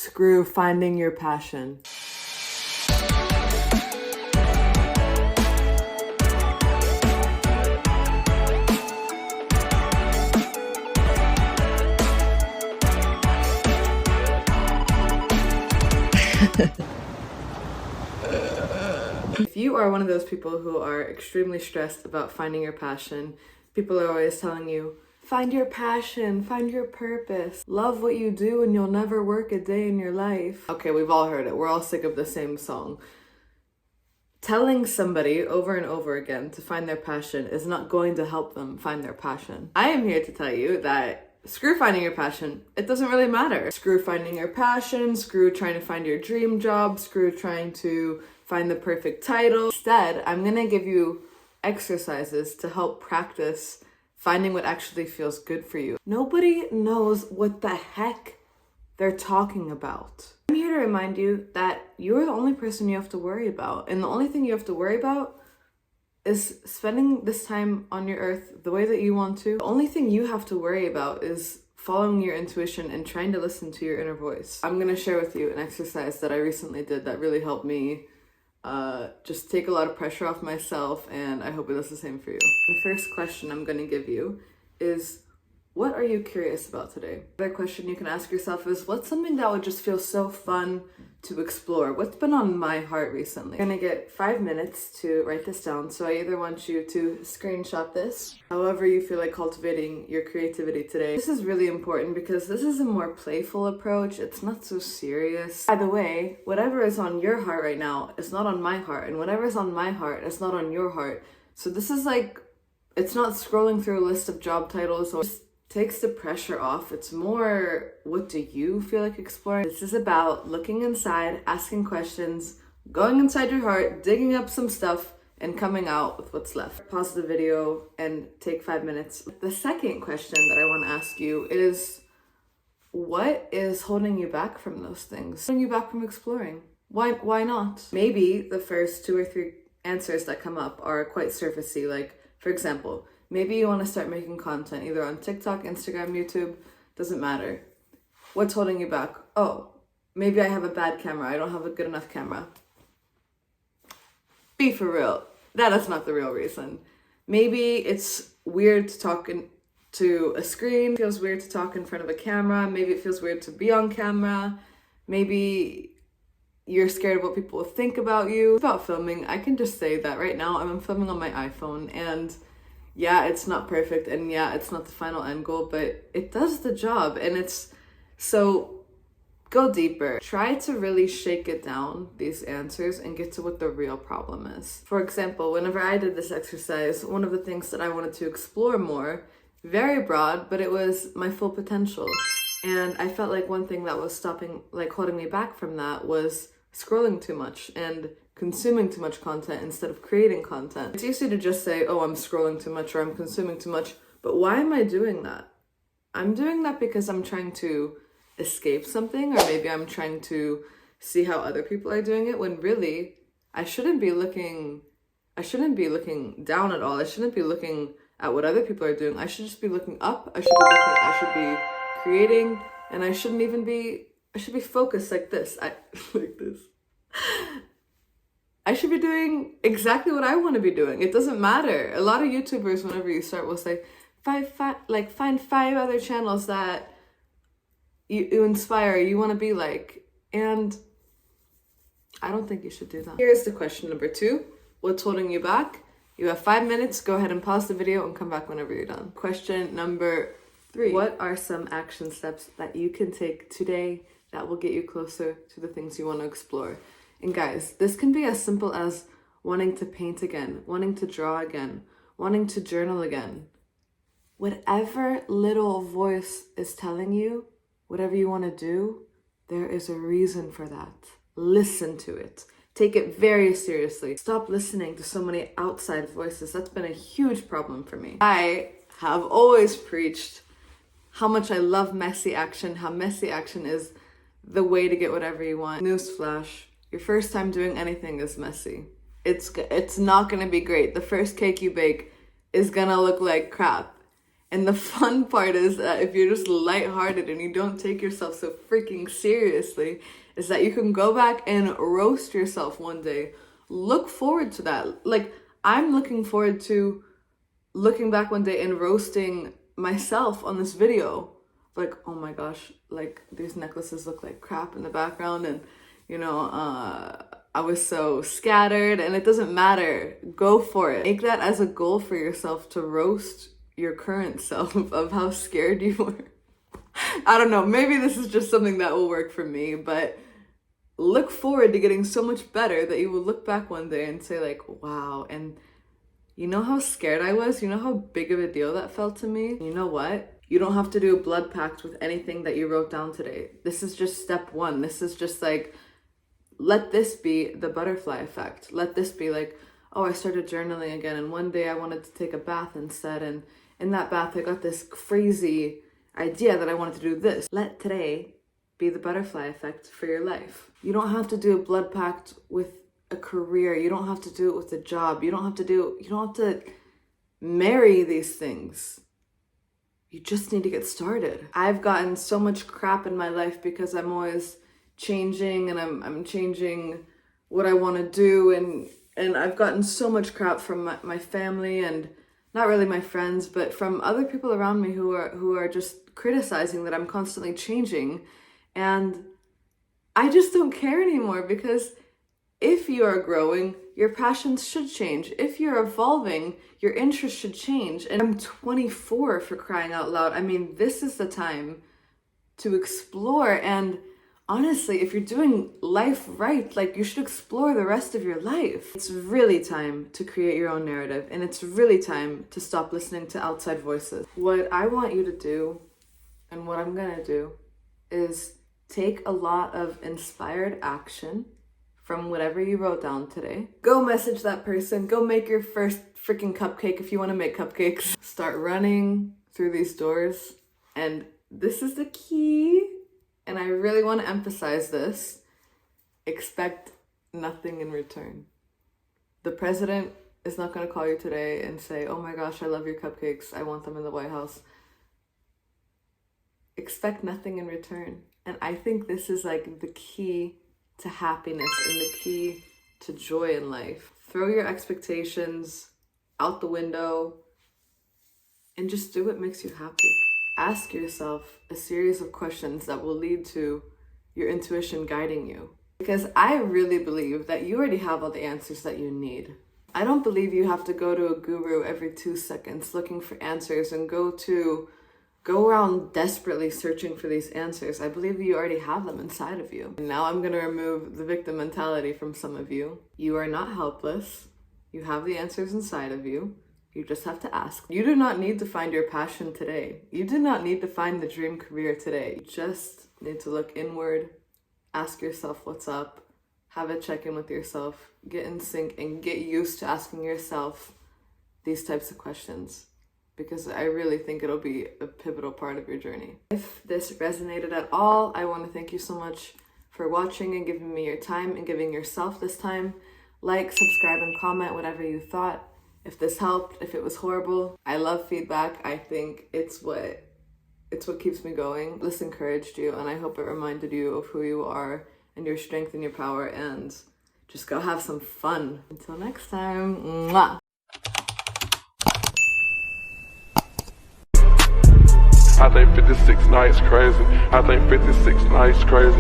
Screw finding your passion. If you are one of those people who are extremely stressed about finding your passion, people are always telling you, find your passion, find your purpose, love what you do and you'll never work a day in your life. Okay, we've all heard it. We're all sick of the same song. Telling somebody over and over again to find their passion is not going to help them find their passion. I am here to tell you that screw finding your passion. It doesn't really matter. Screw finding your passion, screw trying to find your dream job, screw trying to find the perfect title. Instead, I'm gonna give you exercises to help practice finding what actually feels good for you. Nobody knows what the heck they're talking about. I'm here to remind you that you're the only person you have to worry about. And the only thing you have to worry about is spending this time on your earth the way that you want to. The only thing you have to worry about is following your intuition and trying to listen to your inner voice. I'm gonna share with you an exercise that I recently did that really helped me just take a lot of pressure off myself, and I hope it does the same for you. The first question I'm gonna give you is, what are you curious about today? The other question you can ask yourself is, what's something that would just feel so fun to explore? What's been on my heart recently? You're gonna get 5 minutes to write this down. So I either want you to screenshot this, however you feel like cultivating your creativity today. This is really important because this is a more playful approach. It's not so serious. By the way, whatever is on your heart right now is not on my heart, and whatever is on my heart is not on your heart. So this is like, it's not scrolling through a list of job titles or takes the pressure off. It's more, what do you feel like exploring? This is about looking inside, asking questions, going inside your heart, digging up some stuff, and coming out with what's left. Pause the video and take 5 minutes. The second question that I want to ask you is, what is holding you back from those things? Holding you back from exploring? Why not? Maybe the first 2 or 3 answers that come up are quite surfacey. Like, for example, maybe you want to start making content either on TikTok, Instagram, YouTube, doesn't matter. What's holding you back? Oh, maybe I have a bad camera. I don't have a good enough camera. Be for real. That is not the real reason. Maybe it's weird to talk to a screen. It feels weird to talk in front of a camera. Maybe it feels weird to be on camera. Maybe you're scared of what people will think about you. About filming, I can just say that right now I'm filming on my iPhone, and yeah, it's not perfect, and yeah, it's not the final end goal, but it does the job. And it's so, go deeper. Try to really shake it down, these answers, and get to what the real problem is. For example, whenever I did this exercise, one of the things that I wanted to explore more, very broad, but it was my full potential. And I felt like one thing that was holding me back from that was scrolling too much and consuming too much content instead of creating content. It's easy to just say, oh, I'm scrolling too much or I'm consuming too much, but why am I doing that? I'm doing that because I'm trying to escape something, or maybe I'm trying to see how other people are doing it, when really I shouldn't be looking down at all. I shouldn't be looking at what other people are doing. I should just be looking up. I should be creating, and I should be focused like this. I should be doing exactly what I want to be doing. It doesn't matter. A lot of YouTubers, whenever you start, will say, find 5 other channels that you inspire, you want to be like. And I don't think you should do that. Here's the question number 2. What's holding you back? You have 5 minutes. Go ahead and pause the video and come back whenever you're done. Question number 3. What are some action steps that you can take today that will get you closer to the things you want to explore? And guys, this can be as simple as wanting to paint again, wanting to draw again, wanting to journal again. Whatever little voice is telling you, whatever you want to do, there is a reason for that. Listen to it. Take it very seriously. Stop listening to so many outside voices. That's been a huge problem for me. I have always preached how much I love messy action, how messy action is the way to get whatever you want. Newsflash, your first time doing anything is messy. It's not gonna be great. The first cake you bake is gonna look like crap. And the fun part is that if you're just lighthearted and you don't take yourself so freaking seriously, is that you can go back and roast yourself one day. Look forward to that. Like, I'm looking forward to looking back one day and roasting myself on this video. Like, oh my gosh, like these necklaces look like crap in the background, and you know, I was so scattered, and it doesn't matter. Go for it. Make that as a goal for yourself, to roast your current self of how scared you were. I don't know, maybe this is just something that will work for me, but look forward to getting so much better that you will look back one day and say like, wow, and you know how scared I was? You know how big of a deal that felt to me? You know what? You don't have to do a blood pact with anything that you wrote down today. This is just step one. This is just like, let this be the butterfly effect. Let this be like, oh, I started journaling again, and one day I wanted to take a bath instead, and in that bath I got this crazy idea that I wanted to do this. Let today be the butterfly effect for your life. You don't have to do a blood pact with a career. You don't have to do it with a job. You don't have to marry these things. You just need to get started. I've gotten so much crap in my life because I'm always changing, and I'm changing what I want to do, and I've gotten so much crap from my family, and not really my friends, but from other people around me who are just criticizing that I'm constantly changing. And I just don't care anymore, because if you are growing, your passions should change. If you're evolving, your interests should change. And I'm 24, for crying out loud. I mean, this is the time to explore. And honestly, if you're doing life right, like, you should explore the rest of your life. It's really time to create your own narrative, and it's really time to stop listening to outside voices. What I want you to do, and what I'm gonna do, is take a lot of inspired action from whatever you wrote down today. Go message that person. Go make your first freaking cupcake if you want to make cupcakes. Start running through these doors. And this is the key, and I really want to emphasize this. Expect nothing in return. The president is not going to call you today and say, oh my gosh, I love your cupcakes. I want them in the White House. Expect nothing in return. And I think this is like the key to happiness and the key to joy in life. Throw your expectations out the window and just do what makes you happy. Ask yourself a series of questions that will lead to your intuition guiding you. Because I really believe that you already have all the answers that you need. I don't believe you have to go to a guru every 2 seconds looking for answers and go around desperately searching for these answers. I believe you already have them inside of you. And now I'm going to remove the victim mentality from some of you. You are not helpless. You have the answers inside of you. You just have to ask. You do not need to find your passion today. You do not need to find the dream career today. You just need to look inward, ask yourself what's up, have a check-in with yourself, get in sync, and get used to asking yourself these types of questions, because I really think it'll be a pivotal part of your journey. If this resonated at all, I want to thank you so much for watching and giving me your time and giving yourself this time. Like, subscribe, and comment whatever you thought. If this helped, if it was horrible. I love feedback. I think it's what keeps me going. This encouraged you, and I hope it reminded you of who you are and your strength and your power, and just go have some fun. Until next time, mwah! I think 56 nights crazy. I think 56 nights crazy.